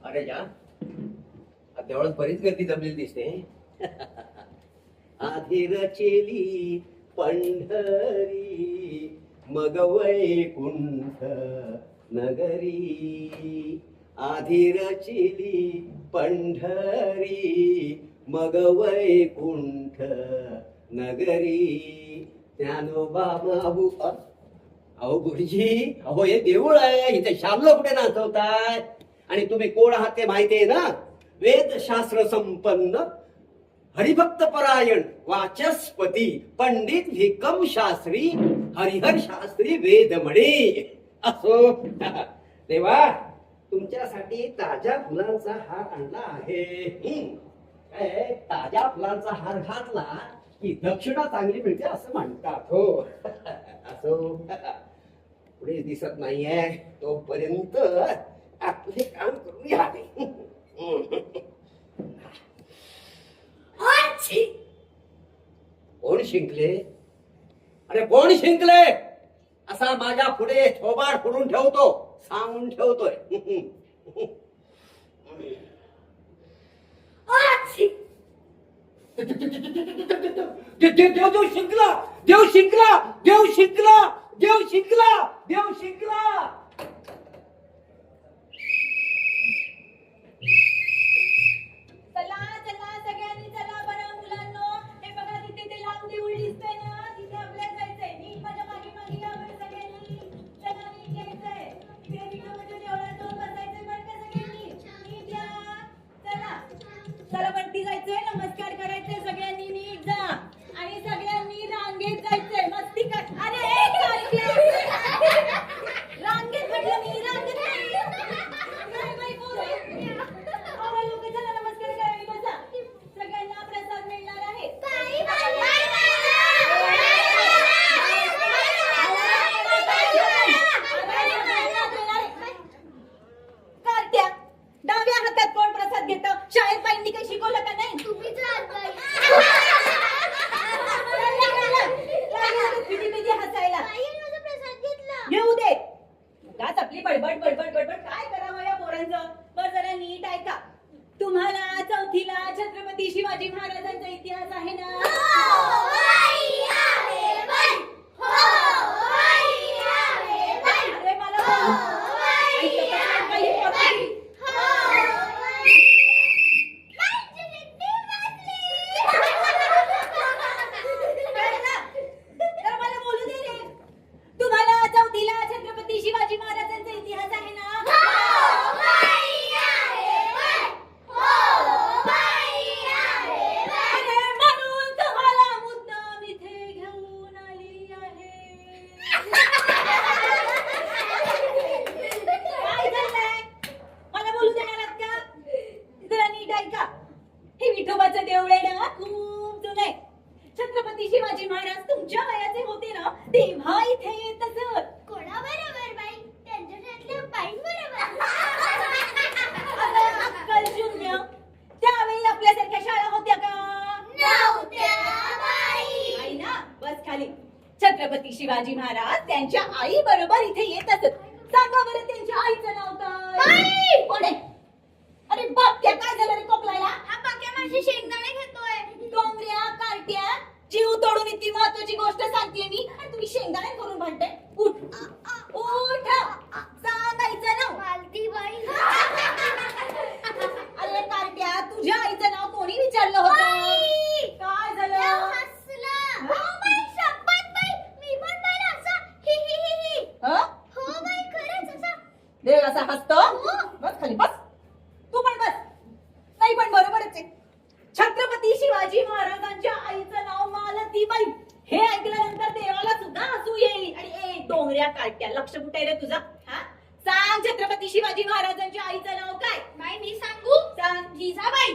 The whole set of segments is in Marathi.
अरे जा तेवढंच बरीच गर्दी जमलेली दिसते. आधी रचेली पंढरी मग वैकुंठ नगरी. आधी रचेली पंढरी मग वैकुंठ नगरी. ज्ञानोबा माहू. अहो गुरुजी, अहो हे देऊळ आहे, इथे श्यामला कुठे नाचवताय? आणि तुम्ही कोण आहात ते माहितीये ना? वेदशास्त्र संपन्न हरिभक्त परायण वाचस्पती पंडित भिकम शास्त्री हरिहर शास्त्री वेदमणे. असो देवा, तुमच्यासाठी ताज्या फुलांचा हार आणला आहे. ताज्या फुलांचा हार घातला की दक्षिणा चांगली मिळते असं म्हणतात. हो असो, पुढे दिसत नाहीये तोपर्यंत आपले काम करून घ्यावे. कोण शिंकले? अरे कोण शिंकले? असा माझ्या पुढे थोबाड फोडून ठेवतो, सांगून ठेवतोय. देव शिंकला, देव शिंकला, देव शिंकला, देव शिंकला, देव शिंकला. चला चला सगळ्यांनी चला बरं मुलांनो. हे बघा तिथे ते लांब देऊळ दिसतंय ना, तिथे आपल्याला जायचंय. नीट माझ्या मागे मागे या बरं सगळ्यांनी. चला नीट यायचंय. तिथे विठोबाच्या देवळात जाऊन बसायचंय बरं का सगळ्यांनी. नीट या. चला चला वरती जायचंय, नमस्कार करायचंय सगळ्यांनी. नीट जा आणि सगळ्यांनी रांगेत जायचंय. मस्ती कर. अरे रांगेत म्हटलं मी, रांगेत नाही. काय बाई बोलू? लोक चला नमस्कार करायला बसा. सगळ्यांना प्रसाद मिळणार आहे. कार्ट्या, डाव्या हातात कोण प्रसाद घेतं? शाळेत बाईंनी काही शिकवलं का नाही? किती हसायला घेऊ दे. उगाच आपली बडबड बडबड बडबड काय करावं या पोरांचं. बरं जरा नीट ऐका. तुम्हाला चौथीला छत्रपती शिवाजी महाराजांचा इतिहास आहे ना? अरे मला बोलू दे रे. तुम्हाला चौथीला छत्रपती शिवाजी महाराजांचा इतिहास आहे ना? म्हणून तुम्हाला मुद्दाम इथे घेऊन आली आहे. काय झालंय? मला बोलू देणार आहात का? जरा नीट ऐका. हे विठोबाचं देऊळ आहे ना, खूप जुनं आहे. छत्रपती शिवाजी महाराज तुमच्या वयाचे होते ना, तेव्हा इथे येत असत. कोणाबरोबर बाई? त्यांच्यातल्या बाईंबरोबर. अक्कल शून्य. त्यावेळी आपल्यासारख्या शाळा होत्या का? नव्हत्या बाई. आई ना, बस खाली. छत्रपती शिवाजी महाराज त्यांच्या आई बरोबर इथे येत असत. सांगा बरं त्यांच्या आईचं नाव काय? बाई! कोण आहे? अरे बाप, त्या काय झालं रे कोकलायला? हा पाक्या माझे शेंगदाणे घेतोय. डोंगऱ्या कार्ट्या, जीव तोडून इतकी महत्वाची गोष्ट सांगते मी आणि तुम्ही शेंगदाणे करून म्हणते. उठ उठ, सांगायचं नाव. मालती बाई. अरे कार्ट्या, तुझ्या आईचं नाव कोणी विचारलं होतं? काय झालं? हसला. हो बाई, शपथ बाई, मी पण बाई असा ही ही ही ही. हो बाई, खरंच असा. देव असा हसतो? हो. बस खाली बस. तू पण बस. नाही पण बरोबरच आहे. छत्रपती शिवाजी महाराजांच्या आईचं नाव मालतीबाई. हे ऐकल्यानंतर देवाला सुद्धा हसू येईल. आणि डोंगऱ्या काट्या, लक्ष कुठे आहे रे तुझं? हा, सांग छत्रपती शिवाजी महाराजांच्या आईचं नाव काय? बाई मी सांगू? सांग. जिजाबाई.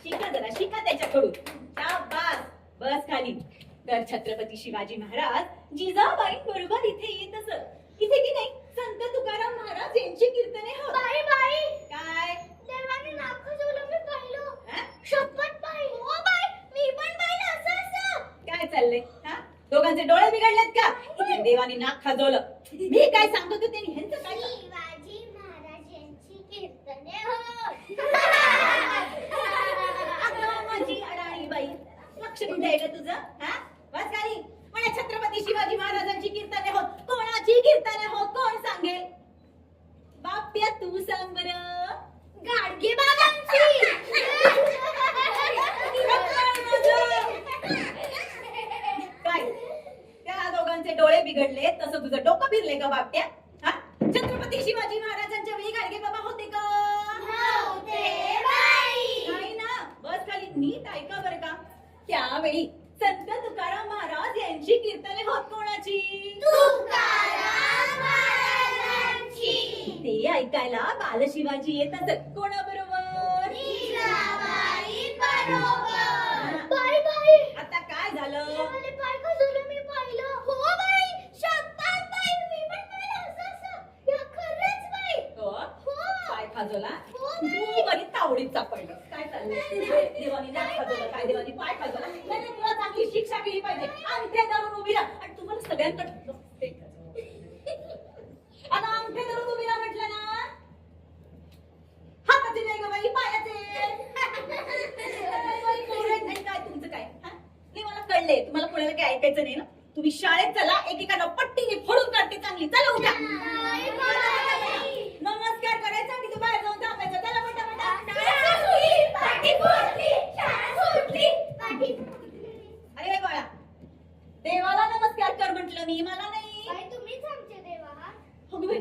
शिका जरा, शिका त्याच्याकडून. शाबास. बस खाली. तर छत्रपती शिवाजी महाराज जिजाबाई बरोबर इथे येत असत. इथे की नाही संत तुकाराम महाराज यांची कीर्तने होत. बाई बाई. काय? देवाने नाक खजवलं मी पाहिलं. हा? शपथ बाई. हो बाई, मी पण पाहिलं असं असं. काय चाललंय? हा, दोघांचे डोळे बिघडलेत का? देवाने नाक खाजवलं. मी काय सांगतो ते ह्यांचं काय? शिवाजी कुठे आहे का तुझं? हा? बस खाली. म्हणे छत्रपती शिवाजी महाराजांची कीर्तने होत, कोणाची कीर्तने होत कोण सांगेल? बाप्या तू सांग बरं. गाडगे बाबांची. काय त्या दोघांचे डोळे बिघडले तसं तुझं डोकं फिरले का बाप्या? हा? छत्रपती शिवाजी महाराजांच्या वेळी गाडगे बाबा होते का? नव्हते बाई. नाही ना. बस खाली. नीट ऐका बरं का. त्यावेळी संत तुकाराम महाराज यांची कीर्तने होत कोणाची? तुकाराम महाराजांची. ते ऐकायला बालशिवाजी येत असत कोणाबरोबर? मीराबाई बरोबर. हा. बाई बाई, आता काय झालं? मला पाय खजवलं, मी पाहिलं. हो बाई, शपथ बाई, मी पण पाहिलं असं असं. या खरंच बाई. हो? हो. पाय खाजवला? हो तू बाई. बरी तावडीत सापडलं. काय चाललंय? देवानी नाक खाजवलं, काय देवानी पाय खाजवला? नाही नाही, तुला चांगली शिक्षा केली पाहिजे. अंगठे धरून उभी राहा. आणि तुम्हाला सगळ्यांकडे आता अंगठे धरून उभी राहा म्हटलं ना. हाताचे नाही ग बाई, पायाचे. आणि काय तुमचं काय? हा? नाही, मला कळलंय तुम्हाला कोणाला काही ऐकायचं नाही ना. तुम्ही शाळेत चला, एकेकाला पट्टीने फोडून काढते चांगली. चला उठा. बाई, बाई. नमस्कार करायचा आणि तिथे बाहेर जाऊन थांबायचं. चला पटा शाळा सुटली, पाटी फुटली. शाळा सुटली, पाटी फुटली. अरे हे बाळा, देवाला नमस्कार कर म्हटलं मी, मला नाही. बाई, तुम्हीच आमचे देव आहात. अगं बाई,